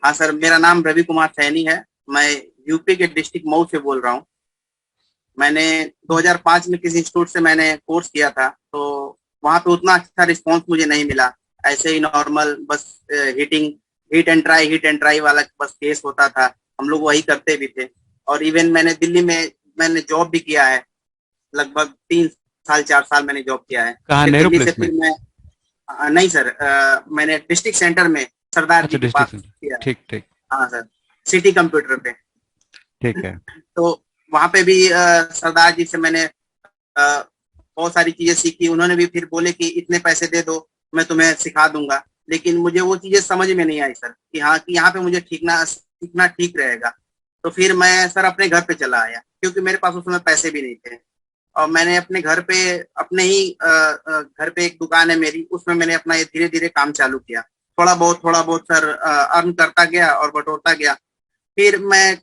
हाँ सर, मेरा नाम रवि कुमार सैनी है। मैं यूपी के डिस्ट्रिक्ट मऊ से बोल रहा हूँ। मैंने 2005 में किसी इंस्टीट्यूट से मैंने कोर्स किया था, तो वहाँ पे उतना अच्छा रिस्पांस मुझे नहीं मिला। ऐसे ही नॉर्मल बस हीटिंग हिट एंड ट्राई वाला बस केस होता था। हम लोग वही करते भी थे। और इवन मैंने दिल्ली में मैंने जॉब भी किया है। लगभग 3 साल 4 साल मैंने जॉब किया है। कहाँ, फिर नेहरू दिल्ली से प्लेस में? फिर मैं नहीं सर, मैंने डिस्ट्रिक्ट सेंटर में सरदार अच्छा, जी के पास डिस्ट्रिक्ट सेंटर। किया है। ठीक ठीक। हाँ सर, सिटी कंप्यूटर पे। ठीक है। तो वहां पे भी सरदार जी से मैंने बहुत सारी चीजें सीखी। उन्होंने भी फिर बोले कि इतने पैसे दे दो, मैं तुम्हें सिखा दूंगा। लेकिन मुझे वो चीजें समझ में नहीं आई सर, कि हाँ कि यहाँ पे मुझे सीखना ठीक रहेगा। तो फिर मैं सर अपने घर पे चला आया, क्योंकि मेरे पास उस समय पैसे भी नहीं थे। और मैंने अपने घर पे, अपने ही घर पे एक दुकान है मेरी, उसमें मैंने अपना ये धीरे धीरे काम चालू किया। थोड़ा बहुत सर अर्न करता गया और बटोरता गया। फिर मैं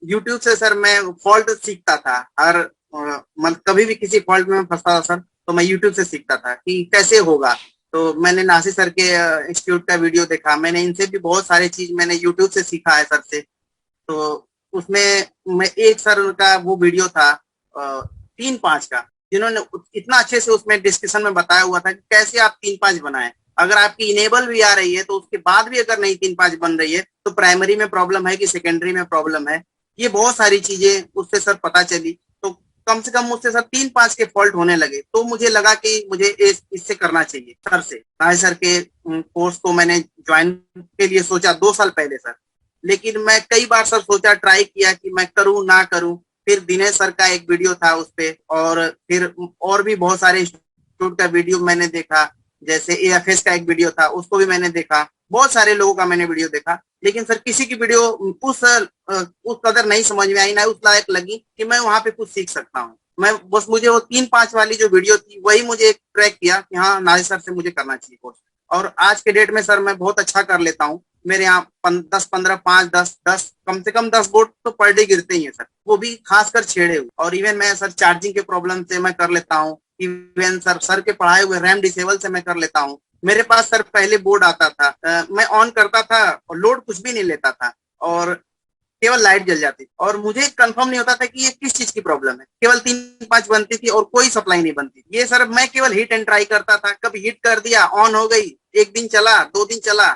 यूट्यूब से सर मैं फॉल्ट सीखता था। हर मतलब कभी भी किसी फॉल्ट में फंसता था सर, तो मैं यूट्यूब से सीखता था कि कैसे होगा। तो मैंने नासिर सर के इंस्टीट्यूट का वीडियो देखा। मैंने इनसे भी बहुत सारी चीज मैंने यूट्यूब से सीखा है सर से। तो उसमें मैं एक सर का वो वीडियो था 3-5 का, जिन्होंने इतना अच्छे से उसमें डिस्क्रिप्शन में बताया हुआ था कि कैसे आप 3-5 बनाएं। अगर आपकी इनेबल भी आ रही है तो उसके बाद भी अगर नहीं 3-5 बन रही है, तो प्राइमरी में प्रॉब्लम है कि सेकेंडरी में प्रॉब्लम है। ये बहुत सारी चीजें उससे सर पता चली। तो कम से कम मुझसे सर 3-5 के फॉल्ट होने लगे, तो मुझे लगा कि मुझे इससे करना चाहिए। सर से राय सर के कोर्स को मैंने ज्वाइन के लिए सोचा 2 साल पहले सर। लेकिन मैं कई बार सर सोचा, ट्राई किया कि मैं करूं ना करूं। फिर दिनेश सर का एक वीडियो था उस पे, और फिर और भी बहुत सारे इंस्टीट्यूट का वीडियो मैंने देखा। जैसे एएफएस का एक वीडियो था, उसको भी मैंने देखा। बहुत सारे लोगों का मैंने वीडियो देखा। लेकिन सर किसी की वीडियो उस कदर नहीं समझ में आई, ना उस लायक लगी कि मैं वहां पे कुछ सीख सकता हूँ। मैं बस, मुझे वो 3-5 वाली जो वीडियो थी वही मुझे ट्रैक किया कि हाँ नाजिर सर से मुझे करना चाहिए कोर्स। और आज के डेट में सर मैं बहुत अच्छा कर लेता हूँ। मेरे यहाँ 10-15, 5-10 कम से कम 10 बोर्ड तो पर डे गिरते ही है सर, वो भी खासकर छेड़े हुए। और इवन मैं सर चार्जिंग के प्रॉब्लम से मैं कर लेता हूँ। इवन सर के पढ़ाए हुए रैम डिसेबल से मैं कर लेता हूँ। मेरे पास सर पहले बोर्ड आता था, मैं ऑन करता था और लोड कुछ भी नहीं लेता था, और केवल लाइट जल जाती थी। और मुझे कंफर्म नहीं होता था कि ये किस चीज की प्रॉब्लम है। केवल 3-5 बनती थी और कोई सप्लाई नहीं बनती। ये सर मैं केवल हिट एंड ट्राई करता था। कभी हिट कर दिया, ऑन हो गई, 1 दिन चला, 2 दिन चला,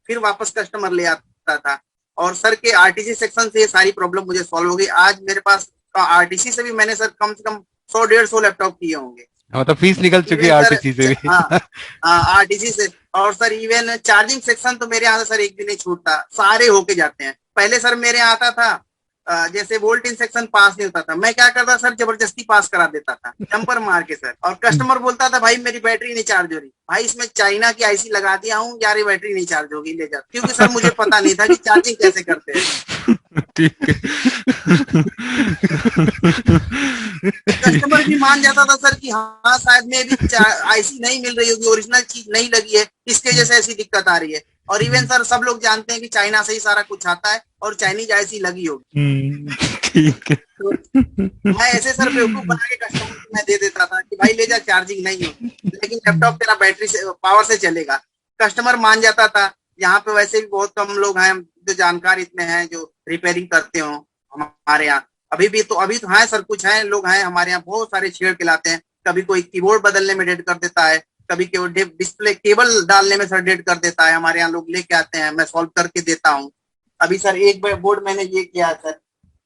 फिर वापस कस्टमर ले आता था। और सर के आरटीसी सेक्शन से ये सारी प्रॉब्लम मुझे सॉल्व हो गई। आज मेरे पास आरटीसी से भी मैंने सर कम से कम 100-150 लैपटॉप किए होंगे। मतलब फीस निकल चुकी है इवन सर, आरटीसी से भी। हाँ हाँ, आरटीसी से। और सर इवन चार्जिंग सेक्शन तो मेरे यहाँ से सर एक भी नहीं छूटता, सारे होके जाते हैं। पहले सर मेरे यहाँ आता था, जैसे वोल्ट इन सेक्शन पास नहीं होता था, मैं क्या करता सर, जबरदस्ती पास करा देता था जंपर मार के सर। और कस्टमर बोलता था भाई मेरी बैटरी नहीं चार्ज हो रही। भाई इसमें चाइना की आईसी लगा दिया हूँ यार, ये बैटरी नहीं चार्ज होगी, ले जा। क्योंकि सर मुझे पता नहीं था कि चार्जिंग कैसे करते हैं। ठीक है। कस्टमर भी मान जाता था सर कि हाँ शायद में भी आईसी नहीं मिल रही होगी, ओरिजिनल चीज नहीं लगी है, इसके वजह से ऐसी दिक्कत आ रही है। और इवन सर सब लोग जानते हैं कि चाइना से ही सारा कुछ आता है और चाइनीज आईसी लगी होगी। ठीक है। तो मैं ऐसे सर बेवकूफ बना के कस्टमर को मैं दे देता था कि भाई ले जा, चार्जिंग नहीं होगी, लेकिन लैपटॉप तेरा बैटरी से पावर से चलेगा। कस्टमर मान जाता था। यहाँ पे वैसे भी बहुत कम लोग हैं जो जानकार इतने हैं जो रिपेयरिंग करते हो हमारे यहाँ। अभी तो हैं सर, कुछ हैं लोग हैं हमारे यहाँ, बहुत सारे छेड़ के लाते हैं। कभी कोई कीबोर्ड बदलने में डेट कर देता है, कभी केवल डिस्प्ले केबल डालने में सर डेट कर देता है। हमारे यहाँ लोग लेके आते हैं, मैं सॉल्व करके देता हूँ। अभी सर एक बोर्ड मैंने ये किया है सर,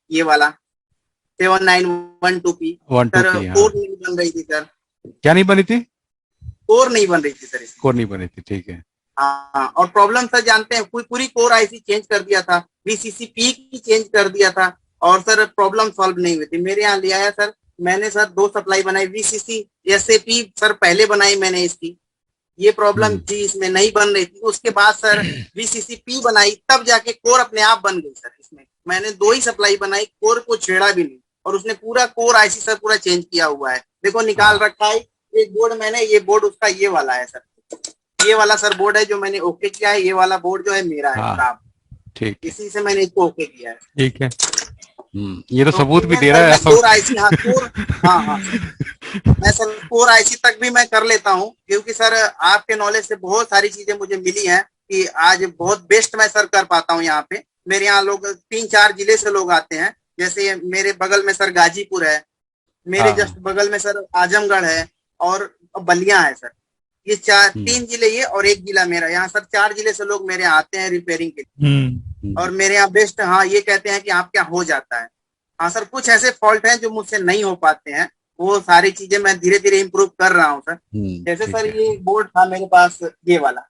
ये वाला 7912P। One two sir P हाँ। कोर नहीं बन रही थी सर, क्या नहीं बनी थी? कोर नहीं बन रही थी सर इसकी। कोर नहीं बनी थी, ठीक है। हाँ, और प्रॉब्लम सर जानते हैं, पूरी कोर आईसी चेंज कर दिया था, VCC-P की चेंज कर दिया था, और सर प्रॉब्लम सॉल्व नहीं हुई थी। मेरे यहाँ ले आया सर, मैंने सर 2 सप्लाई बनाई, VCC SAP सर पहले बनाई मैंने इसकी। ये प्रॉब्लम थी, इसमें नहीं बन रही थी। उसके बाद सर VCC-P बनाई, तब जाके कोर अपने आप बन गई सर। इसमें मैंने 2 ही सप्लाई बनाई, कोर को छेड़ा भी नहीं, और उसने पूरा कोर आईसी सर पूरा चेंज किया हुआ है। देखो निकाल रखा है एक बोर्ड मैंने, ये बोर्ड उसका ये वाला है सर, ये वाला सर बोर्ड है जो मैंने ओके किया है। ये वाला बोर्ड जो है मेरा है खराब, ठीक है, इसी से मैंने इसको ओके किया है। ठीक है। ये तो सबूत भी दे सर रहा है मैं ऐसा। कोर आईसी, हाँ कोर, हाँ हाँ मैं सर कोर आईसी तक भी मैं कर लेता हूँ, क्योंकि सर आपके नॉलेज से बहुत सारी चीजें मुझे मिली हैं। कि आज बहुत बेस्ट मैं सर कर पाता हूँ यहाँ पे। मेरे यहाँ लोग 3-4 जिले से लोग आते हैं, जैसे मेरे बगल में सर गाजीपुर है, मेरे हाँ जस्ट बगल में सर आजमगढ़ है और बलिया है सर। ये 3 जिले ये और 1 जिला मेरा, यहाँ सर 4 जिले से लोग मेरे यहाँ आते हैं रिपेयरिंग के लिए। और मेरे यहाँ बेस्ट, हाँ ये कहते हैं कि आप क्या हो जाता है। हाँ सर, कुछ ऐसे फॉल्ट हैं जो मुझसे नहीं हो पाते हैं, वो सारी चीजें मैं धीरे धीरे इम्प्रूव कर रहा हूँ सर। जैसे ठीक सर है। ये बोर्ड था मेरे पास, ये वाला,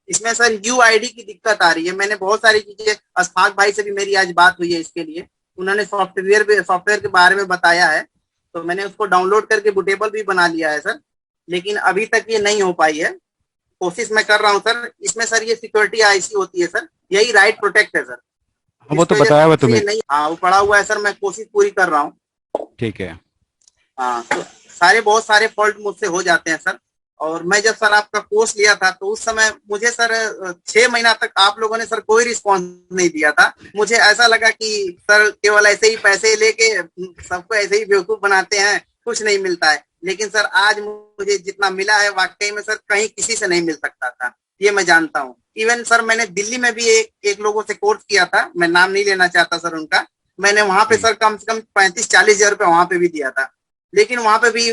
इसमें सर यूआईडी की दिक्कत आ रही है। मैंने बहुत सारी चीजें, अशफाक भाई से भी मेरी आज बात हुई है इसके लिए, उन्होंने सॉफ्टवेयर के बारे में बताया है, तो मैंने उसको डाउनलोड करके बूटेबल भी बना लिया है सर, लेकिन अभी तक ये नहीं हो पाई है। कोशिश मैं कर रहा हूँ सर। इसमें सर ये सिक्योरिटी आईसी होती है सर, यही राइट प्रोटेक्ट है सर। हाँ, वो तो इस वजह बताया हुआ से तुम्हें। नहीं, हाँ वो पड़ा हुआ है सर, मैं कोशिश पूरी कर रहा हूँ। ठीक है। हाँ, तो बहुत सारे फॉल्ट मुझसे हो जाते हैं सर। और मैं जब सर आपका कोर्स लिया था तो उस समय मुझे सर 6 महीना तक आप लोगों ने सर कोई रिस्पॉन्स नहीं दिया था। मुझे ऐसा लगा कि सर केवल ऐसे ही पैसे लेके सबको ऐसे ही बेवकूफ बनाते हैं, कुछ नहीं मिलता है। लेकिन सर आज मुझे जितना मिला है वाकई में सर कहीं किसी से नहीं मिल सकता था, ये मैं जानता हूँ। इवन सर मैंने दिल्ली में भी एक लोगों से कोर्स किया था, मैं नाम नहीं लेना चाहता सर उनका। मैंने वहां पे सर कम से कम 35-40 हजार रुपये वहां पे भी दिया था, लेकिन वहां पे भी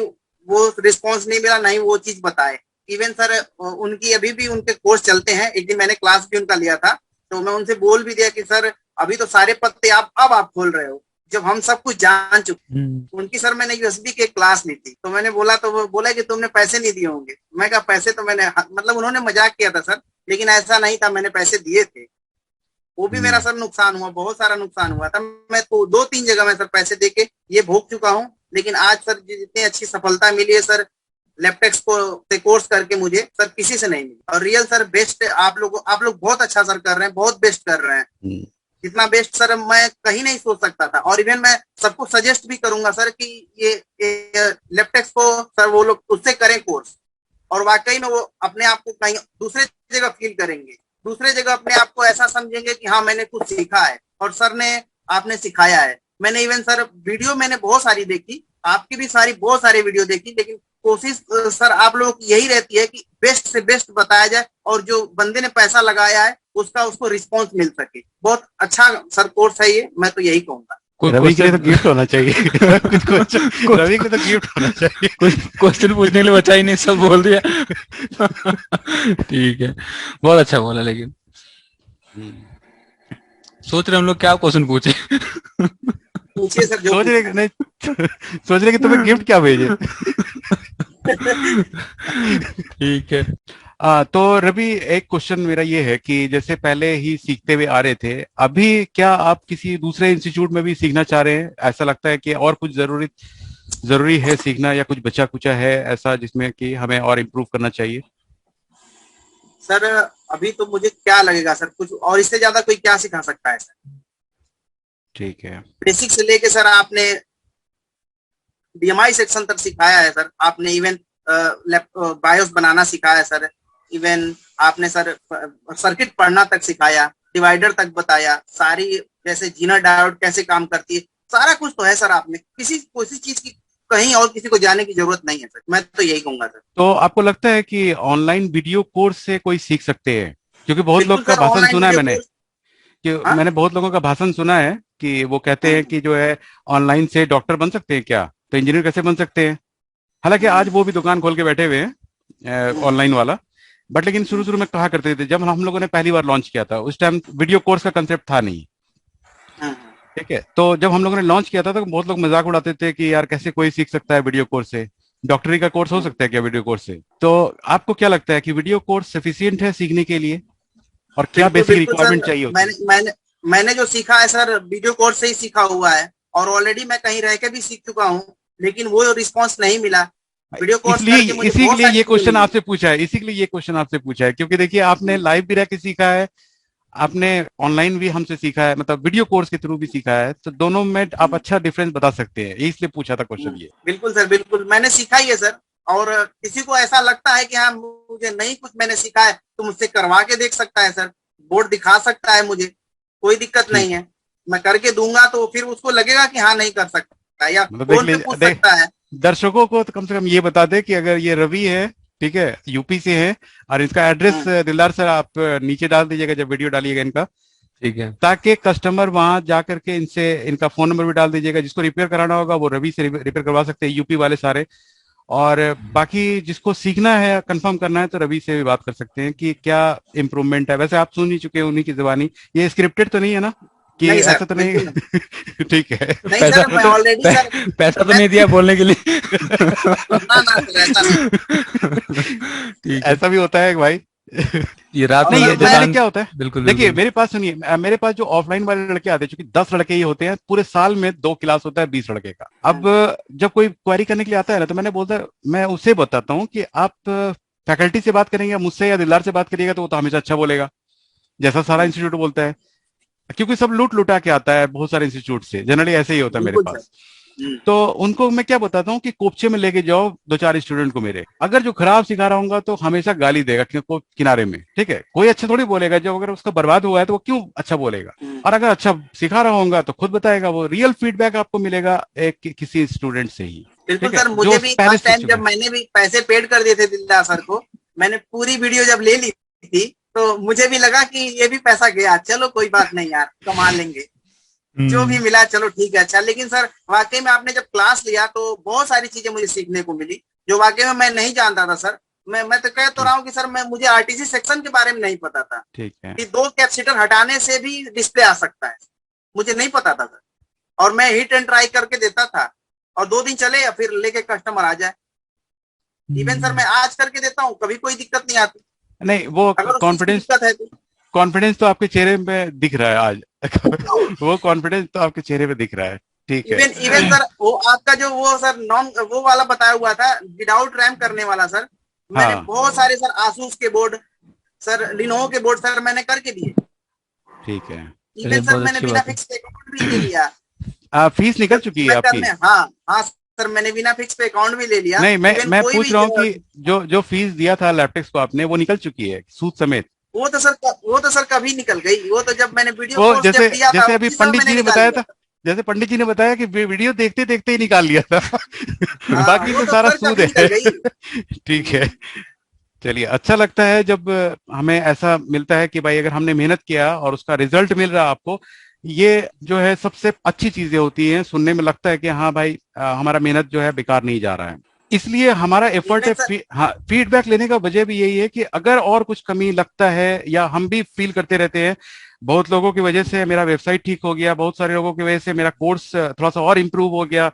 वो रिस्पॉन्स नहीं मिला, नहीं वो चीज बताए। इवन सर उनकी अभी भी उनके कोर्स चलते हैं। एक दिन मैंने क्लास भी उनका लिया था, तो मैं उनसे बोल भी दिया कि सर अभी तो सारे पत्ते आप खोल रहे हो, जब हम सब कुछ जान चुके। उनकी सर मैंने यूएसबी की क्लास ली थी, तो मैंने बोला, तो वो बोला कि तुमने पैसे नहीं दिए होंगे। मैं कहा पैसे तो मैंने, मतलब उन्होंने मजाक किया था सर, लेकिन ऐसा नहीं था, मैंने पैसे दिए थे। वो भी मेरा सर नुकसान हुआ, बहुत सारा नुकसान हुआ था। मैं तो 2-3 जगह में सर पैसे देके ये भोग चुका हूँ। लेकिन आज सर जितनी अच्छी सफलता मिली है सर लैपटेक्स को से कोर्स करके, मुझे सर किसी से नहीं मिली। और रियल सर बेस्ट आप लोग बहुत अच्छा सर कर रहे हैं, बहुत बेस्ट कर रहे हैं। जितना बेस्ट सर मैं कहीं नहीं सोच सकता था। और इवन मैं सबको सजेस्ट भी करूंगा सर कि ये लैपटेक्स को सर वो लोग उससे करें कोर्स, और वाकई में वो अपने आप को कहीं दूसरे जगह फील करेंगे, दूसरे जगह अपने आप को ऐसा समझेंगे कि हाँ मैंने कुछ सीखा है और सर ने आपने सिखाया है। मैंने इवन सर वीडियो मैंने बहुत सारी देखी, आपकी भी बहुत सारी वीडियो देखी, लेकिन कोशिश सर आप लोगों की यही रहती है कि बेस्ट से बेस्ट बताया जाए और जो बंदे ने पैसा लगाया है उसको रिस्पॉन्स मिल सके। बहुत अच्छा सर कोर्स है ये, मैं तो यही कहूंगा। रवि के लिए तो गिफ्ट होना चाहिए। रवि के लिए तो गिफ्ट होना चाहिए। कुछ क्वेश्चन पूछने के लिए बचा ही नहीं, सब बोल दिया। ठीक है, बहुत अच्छा बोला। लेकिन सोच रहे हम लोग क्या क्वेश्चन पूछे। पूछिए सर, सोच रहे कि तुम्हें गिफ्ट क्या भेजे। ठीक है। तो रवि, एक क्वेश्चन मेरा ये है कि जैसे पहले ही सीखते हुए आ रहे थे, अभी क्या आप किसी दूसरे इंस्टीट्यूट में भी सीखना चाह रहे हैं? ऐसा लगता है कि और कुछ जरूरी है सीखना, या कुछ बचा कुचा है ऐसा जिसमें कि हमें और इम्प्रूव करना चाहिए? सर अभी तो मुझे क्या लगेगा सर, कुछ और इससे ज्यादा कोई क्या सिखा सकता है सर। ठीक है। बेसिक से लेके सर आपने डीएमआई सेक्शन तक सिखाया है सर, आपने इवन बायोस बनाना सिखाया है सर, इवन आपने सर सर्किट पढ़ना तक सिखाया, डिवाइडर तक बताया, सारी जैसे जीनर डायोड कैसे काम करती है, सारा कुछ तो है सर। आपने किसी चीज की कहीं और किसी को जाने की जरूरत नहीं है सर, मैं तो यही कहूंगा सर। तो आपको लगता है कि ऑनलाइन वीडियो कोर्स से कोई सीख सकते हैं? क्योंकि बहुत लोग का सर, भाषण ऑनलाइन सुना है वीडियो मैंने, कोर्स, कि हाँ? मैंने बहुत लोगों का भाषण सुना है कि वो कहते हैं कि जो है ऑनलाइन से डॉक्टर बन सकते हैं क्या, तो इंजीनियर कैसे बन सकते हैं। हालांकि आज वो भी दुकान खोल के बैठे हुए हैं ऑनलाइन वाला, बट लेकिन शुरू में कहा करते थे, जब हम लोगों ने पहली बार लॉन्च किया था उस टाइम वीडियो कोर्स का कंसेप्ट था नहीं। ठीक है, तो जब हम लोगों ने लॉन्च किया था तो बहुत लोग मजाक उड़ाते थे कि यार कैसे कोई सीख सकता है वीडियो कोर्स से, डॉक्टरी का कोर्स हो सकता है क्या वीडियो कोर्स से? तो आपको क्या लगता है कि वीडियो कोर्स सफिशिएंट है सीखने के लिए, और क्या बेसिक रिक्वायरमेंट चाहिए होती है? मैंने जो सीखा है सर वीडियो कोर्स से ही सीखा हुआ है, और ऑलरेडी मैं कहीं रह के भी सीख चुका हूँ, लेकिन वो रिस्पॉन्स नहीं मिला। वीडियो कोर्स इसी के लिए ये क्वेश्चन आपसे पूछा है, इसी के लिए ये क्वेश्चन आपसे पूछा है, क्योंकि देखिए आपने लाइव भी रह के सीखा है, आपने ऑनलाइन भी हमसे सीखा है, मतलब वीडियो कोर्स के थ्रू भी सीखा है, तो दोनों में आप अच्छा डिफरेंस बता सकते हैं, इसलिए पूछा था क्वेश्चन ये। बिल्कुल सर, बिल्कुल मैंने सीखा ही है सर। और किसी को ऐसा लगता है कि हाँ मुझे नहीं कुछ मैंने सीखा है, तो मुझसे करवा के देख सकता है सर, बोर्ड दिखा सकता है, मुझे कोई दिक्कत नहीं है, मैं करके दूंगा। तो फिर उसको लगेगा कि हाँ नहीं कर सकता, या मतलब फोन पे पूछ सकता है। दर्शकों को तो कम से कम ये बता दे कि अगर ये रवि है ठीक है, यूपी से है। और इसका एड्रेस दिलदार सर आप नीचे डाल दीजिएगा जब वीडियो डालिएगा इनका, ठीक है। ताकि कस्टमर वहां जा करके इनसे इनका फोन नंबर भी डाल दीजिएगा। जिसको रिपेयर कराना होगा वो रवि से रिपेयर करवा सकते हैं, यूपी वाले सारे। और बाकी जिसको सीखना है, कंफर्म करना है, तो रवि से भी बात कर सकते हैं कि क्या इम्प्रूवमेंट है। वैसे आप सुन ही चुके हैं उन्हीं की जुबानी, ये स्क्रिप्टेड तो नहीं है ना कि नहीं सर, ऐसा तो नहीं? बिल्कुल ठीक है। नहीं पैसा सर, मैं ऑलरेडी सर, पैसा तो मैं नहीं दिया बोलने के लिए। ना ना सर, ऐसा नहीं। ठीक है। ऐसा भी होता है भाई। ये रात और में नहीं, सर ये मैं जनरली दुकान। क्या होता है, बिल्कुल देखिए बिल्कुल। मेरे पास सुनिए, मेरे पास जो ऑफलाइन वाले लड़के आते हैं, चूंकि 10 लड़के ही होते हैं पूरे साल में, 2 क्लास होता है 20 लड़के का। अब जब कोई क्वेरी करने के लिए आता है ना, तो मैं उसे बताता हूँ कि आप फैकल्टी से बात करेंगे, मुझसे या दिलदार से बात करिएगा, तो वो तो हमेशा अच्छा बोलेगा, जैसा सारा इंस्टीट्यूट बोलता है। क्योंकि सब लूट लुटा के आता है बहुत सारे इंस्टीट्यूट से, जनरली ऐसे ही होता है मेरे बिल्कुल पास। सर। तो उनको मैं क्या बताता हूँ कि कोपचे में लेके जाओ 2-4 स्टूडेंट को मेरे। अगर जो खराब सिखा रहा हूँ तो हमेशा गाली देगा किनारे में, ठीक है, कोई अच्छा थोड़ी बोलेगा। जो अगर उसका बर्बाद हुआ है तो वो क्यों अच्छा बोलेगा। और अगर अच्छा सिखा रहा होगा तो खुद बताएगा, वो रियल फीडबैक आपको मिलेगा एक किसी स्टूडेंट से ही, बिल्कुल ठीक है, सर, जो मुझे भी पहले फर्स्ट सीख टाइम चुके जब हैं। मैंने भी पैसे पेड कर दिए थे दिलदार सर को, मैंने पूरी वीडियो जब ले ली थी, तो मुझे भी लगा कि ये भी पैसा गया, चलो कोई बात नहीं यार, कमा लेंगे, जो भी मिला चलो ठीक है। अच्छा, लेकिन सर वाकई में आपने जब क्लास लिया तो बहुत सारी चीजें मुझे सीखने को मिली, जो वाकई में मैं नहीं जानता था सर। मैं तो कह तो रहा हूँ कि सर मुझे आरटीसी सेक्शन के बारे में नहीं पता था ठीक है। कि 2 कैपेसिटर हटाने से भी डिस्प्ले आ सकता है, मुझे नहीं पता था सर। और मैं हिट एंड ट्राई करके देता था, और 2 दिन चले या फिर लेके कस्टमर आ जाए। इवन सर मैं आज करके देता हूँ, कभी कोई दिक्कत नहीं आती, नहीं, वो अगर उस चीज की कॉन्फिडेंस दिक्कत है तो। कॉन्फिडेंस तो आपके चेहरे पे दिख रहा है आज। वो कॉन्फिडेंस तो आपके चेहरे पे दिख रहा है, ठीक है। इवन इवन सर वो आपका जो वो सर नॉन वो वाला बताया हुआ था विदाउट रैम करने वाला सर, मैंने हाँ, बहुत सारे सर आसूस के बोर्ड, सर लिनोवो के बोर्ड सर मैंने करके दिए। ठीक है। चलिए, इवन सर बहुत मैंने अच्छी बिना बात है। फिक्स पे अकाउंट भी ले लिया, फीस निकल जब चुकी है मैं आपकी? करने, हाँ हाँ सर, मैंने बिना फिक्स पे अकाउंट भी ले लिया। नहीं, मैं इवन मैं कोई पूछ भी रहा हूँ कि जो जो फीस दिया था लैपटेक्स को आपने, वो निकल चुकी है सूद समेत? वो तो सर कभी निकल गई, वो तो जब मैंने वीडियो वो कोर्स जैसे जब दिया था जैसे अभी उसी समय पंडित मैंने जी ने निकाल बताया लिया था, था। जैसे पंडित जी ने बताया कि वीडियो देखते देखते ही निकाल लिया था। हाँ बाकी वो तो तो सारा सर सूद कभी निकल है। गई। ठीक है। चलिए, अच्छा लगता है जब हमें ऐसा मिलता है कि भाई अगर हमने मेहनत किया और उसका रिजल्ट मिल रहा है आपको, ये जो है सबसे अच्छी चीजें होती हैं। सुनने में लगता है कि हाँ भाई, हमारा मेहनत जो है बेकार नहीं जा रहा है। इसलिए हमारा एफर्ट है। इवन सर हाँ, फीडबैक लेने का वजह भी यही है कि अगर और कुछ कमी लगता है, या हम भी फील करते रहते हैं, बहुत लोगों की वजह से मेरा वेबसाइट ठीक हो गया, बहुत सारे लोगों की वजह से मेरा कोर्स थोड़ा सा और इम्प्रूव हो गया,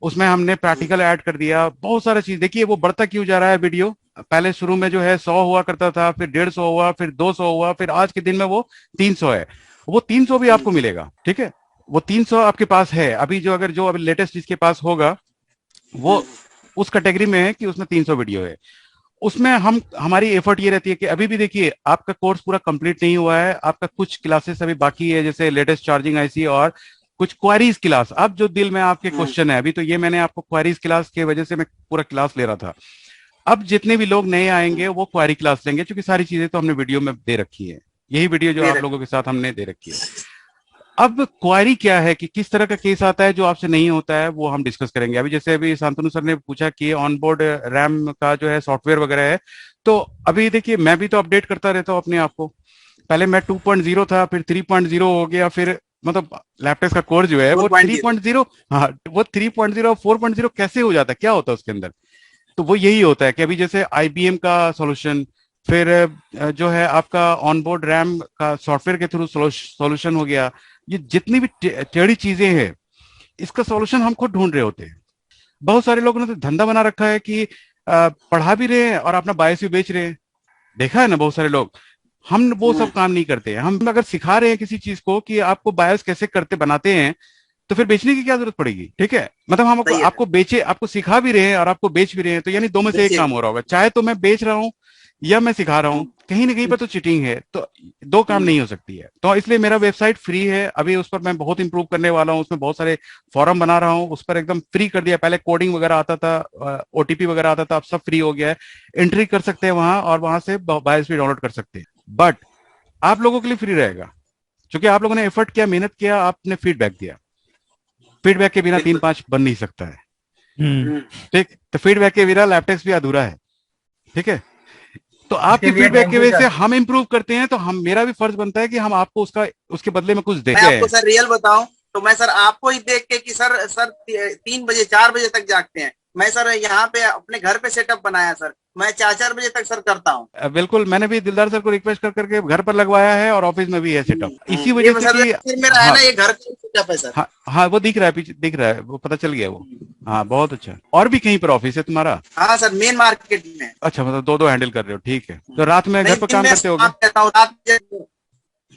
उसमें हमने प्रैक्टिकल ऐड कर दिया, बहुत सारा चीज। देखिए वो बढ़ता क्यों जा रहा है वीडियो। पहले शुरू में जो है 100 हुआ करता था, फिर 150 हुआ, फिर 200 हुआ, फिर आज के दिन में वो 300 है। वो 300 भी आपको मिलेगा, ठीक है, वो 300 आपके पास है अभी। जो अभी लेटेस्ट जिसके पास होगा, वो उस कैटेगरी में है कि उसमें 300 वीडियो है। उसमें हमारी एफर्ट ये रहती है कि अभी भी देखिए आपका कोर्स पूरा कंप्लीट नहीं हुआ है, आपका कुछ क्लासेस अभी बाकी है, जैसे लेटेस्ट चार्जिंग आईसी और कुछ क्वारीज क्लास। अब जो दिल में आपके क्वेश्चन है, अभी तो ये मैंने आपको क्वारीज क्लास की वजह से मैं पूरा क्लास ले रहा था। अब जितने भी लोग नए आएंगे वो क्वारी क्लास लेंगे, क्योंकि सारी चीजें तो हमने वीडियो में दे रखी है, यही वीडियो जो दे आप रखी। लोगों के साथ हमने दे रखी है। अब क्वारी क्या है कि किस तरह का केस आता है जो आपसे नहीं होता है, वो हम डिस्कस करेंगे। अभी जैसे अभी शांतनु सर ने पूछा कि ऑन बोर्ड रैम का जो है सॉफ्टवेयर वगैरह है, तो अभी देखिए मैं भी तो अपडेट करता रहता हूँ अपने आप को। पहले मैं 2.0 था, फिर 3.0 हो गया, फिर मतलब लैपटॉप का कोर जो है वो 4.0 3.0, हाँ वो 3.0 4.0 कैसे हो जाता है, क्या होता है उसके अंदर। तो वो यही होता है कि अभी जैसे आईबीएम का सॉल्यूशन, फिर जो है आपका ऑनबोर्ड रैम का सॉफ्टवेयर के थ्रू सॉल्यूशन हो गया। ये जितनी भी टेढ़ी चीजें हैं, इसका सॉल्यूशन हम खुद ढूंढ रहे होते हैं। बहुत सारे लोगों ने तो धंधा बना रखा है कि पढ़ा भी रहे हैं और अपना बायस भी बेच रहे हैं। देखा है ना बहुत सारे लोग। हम वो सब काम नहीं करते हैं। हम अगर सिखा रहे हैं किसी चीज को कि आपको बायस कैसे करते बनाते हैं, तो फिर बेचने की क्या जरूरत पड़ेगी, ठीक है। मतलब हम सही है आपको बेचे, आपको सिखा भी रहे हैं और आपको बेच भी रहे हैं, तो यानी दो में से एक देखिए। काम हो रहा होगा। चाहे तो मैं बेच रहा हूँ या मैं सिखा रहा हूँ, कहीं ना कहीं पर तो चीटिंग है। तो दो काम नहीं हो सकती है। तो इसलिए मेरा वेबसाइट फ्री है, अभी उस पर मैं बहुत इंप्रूव करने वाला हूँ। उसमें बहुत सारे फॉरम बना रहा हूँ, उस पर एकदम फ्री कर दिया। पहले कोडिंग वगैरह आता था, ओटीपी वगैरह आता था, अब सब फ्री हो गया है। एंट्री कर सकते हैं वहां और वहां से बायस भी डाउनलोड कर सकते हैं। बट आप लोगों के लिए फ्री रहेगा, क्योंकि आप लोगों ने एफर्ट किया, मेहनत किया, आपने फीडबैक दिया। फीडबैक के बिना 3-5 बन नहीं सकता है, हम्म। ठीक। तो फीडबैक के बिना लैपटॉप भी अधूरा है। ठीक है, तो आपके इसके लिए फीडबैक thank की you, वजह से sir. हम इम्प्रूव करते हैं, तो हम मेरा भी फर्ज बनता है कि हम आपको उसका उसके बदले में कुछ मैं देते आपको हैं। सर रियल बताऊं तो मैं सर आपको ही देख के कि सर 3 बजे 4 बजे तक जागते हैं। मैं सर यहाँ पे अपने घर पे सेटअप बनाया सर, मैं 4 4 बजे तक सर करता हूँ। बिल्कुल, मैंने भी दिलदार सर को रिक्वेस्ट कर करके घर पर लगवाया है और ऑफिस में भी है सेटअप, इसी वजह ये से सर कि फिर मेरा है हाँ ना, ये घर का सेटअप है सर। हाँ हाँ, वो दिख रहा है, पीछे दिख रहा है, वो पता चल गया वो। हाँ, बहुत अच्छा। और भी कहीं पर ऑफिस है तुम्हारा? हाँ सर, मेन मार्केट में। अच्छा, मतलब दो दो हैंडल कर रहे हो, ठीक है। तो रात में घर नहीं, पर दिन काम में करते होगे? आप कहता हूँ,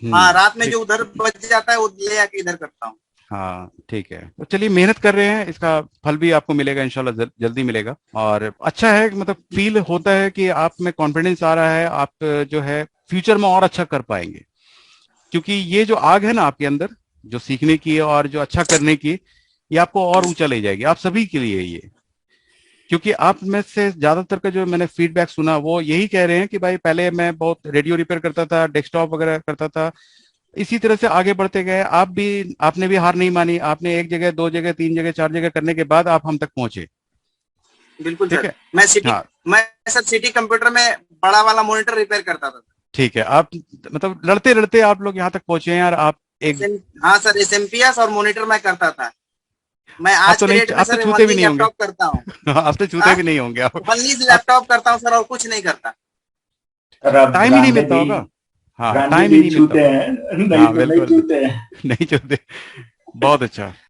हाँ रात में ठीक। जो उधर बच जाता है वो ले आके इधर करता हूँ। हाँ ठीक है, तो चलिए मेहनत कर रहे हैं, इसका फल भी आपको मिलेगा इंशाल्लाह, जल्दी मिलेगा। और अच्छा है, मतलब फील होता है कि आप में कॉन्फिडेंस आ रहा है, आप जो है फ्यूचर में और अच्छा कर पाएंगे। क्योंकि ये जो आग है ना आपके अंदर, जो सीखने की और जो अच्छा करने की, ये आपको और ऊंचा ले जाएगी, आप सभी के लिए ये। क्योंकि आप में से ज्यादातर का जो मैंने फीडबैक सुना वो यही कह रहे हैं कि भाई पहले मैं बहुत रेडियो रिपेयर करता था, डेस्कटॉप वगैरह करता था, इसी तरह से आगे बढ़ते गए। आपने भी हार नहीं मानी, आपने एक जगह, दो जगह, तीन जगह, चार जगह करने के बाद आप हम तक पहुंचे। बिल्कुल ठीक सर। है। हाँ मैं सर सिटी कंप्यूटर में बड़ा वाला मॉनिटर रिपेयर करता था। ठीक है, आप मतलब लड़ते लड़ते आप लोग यहाँ तक पहुंचे हैं, और आप एक, हाँ सर, एसएमपीएस और मॉनिटर मैं करता था। मैं आज के डेट में आप तो सर छूते भी ओनली नहीं होंगे। लैपटॉप करता हूँ। आप तो छूते भी नहीं होंगे आप। ओनली आप लैपटॉप करता हूँ सर, और कुछ नहीं करता। सर अब टाइम ही नहीं मिलता होगा। हाँ, ब्रांडी टाइम ही भी नहीं मिलता छूते होगा। हैं, नहीं हाँ तो नहीं बिल्कुल। छूते हैं। नहीं छूते। बहुत अच्छा।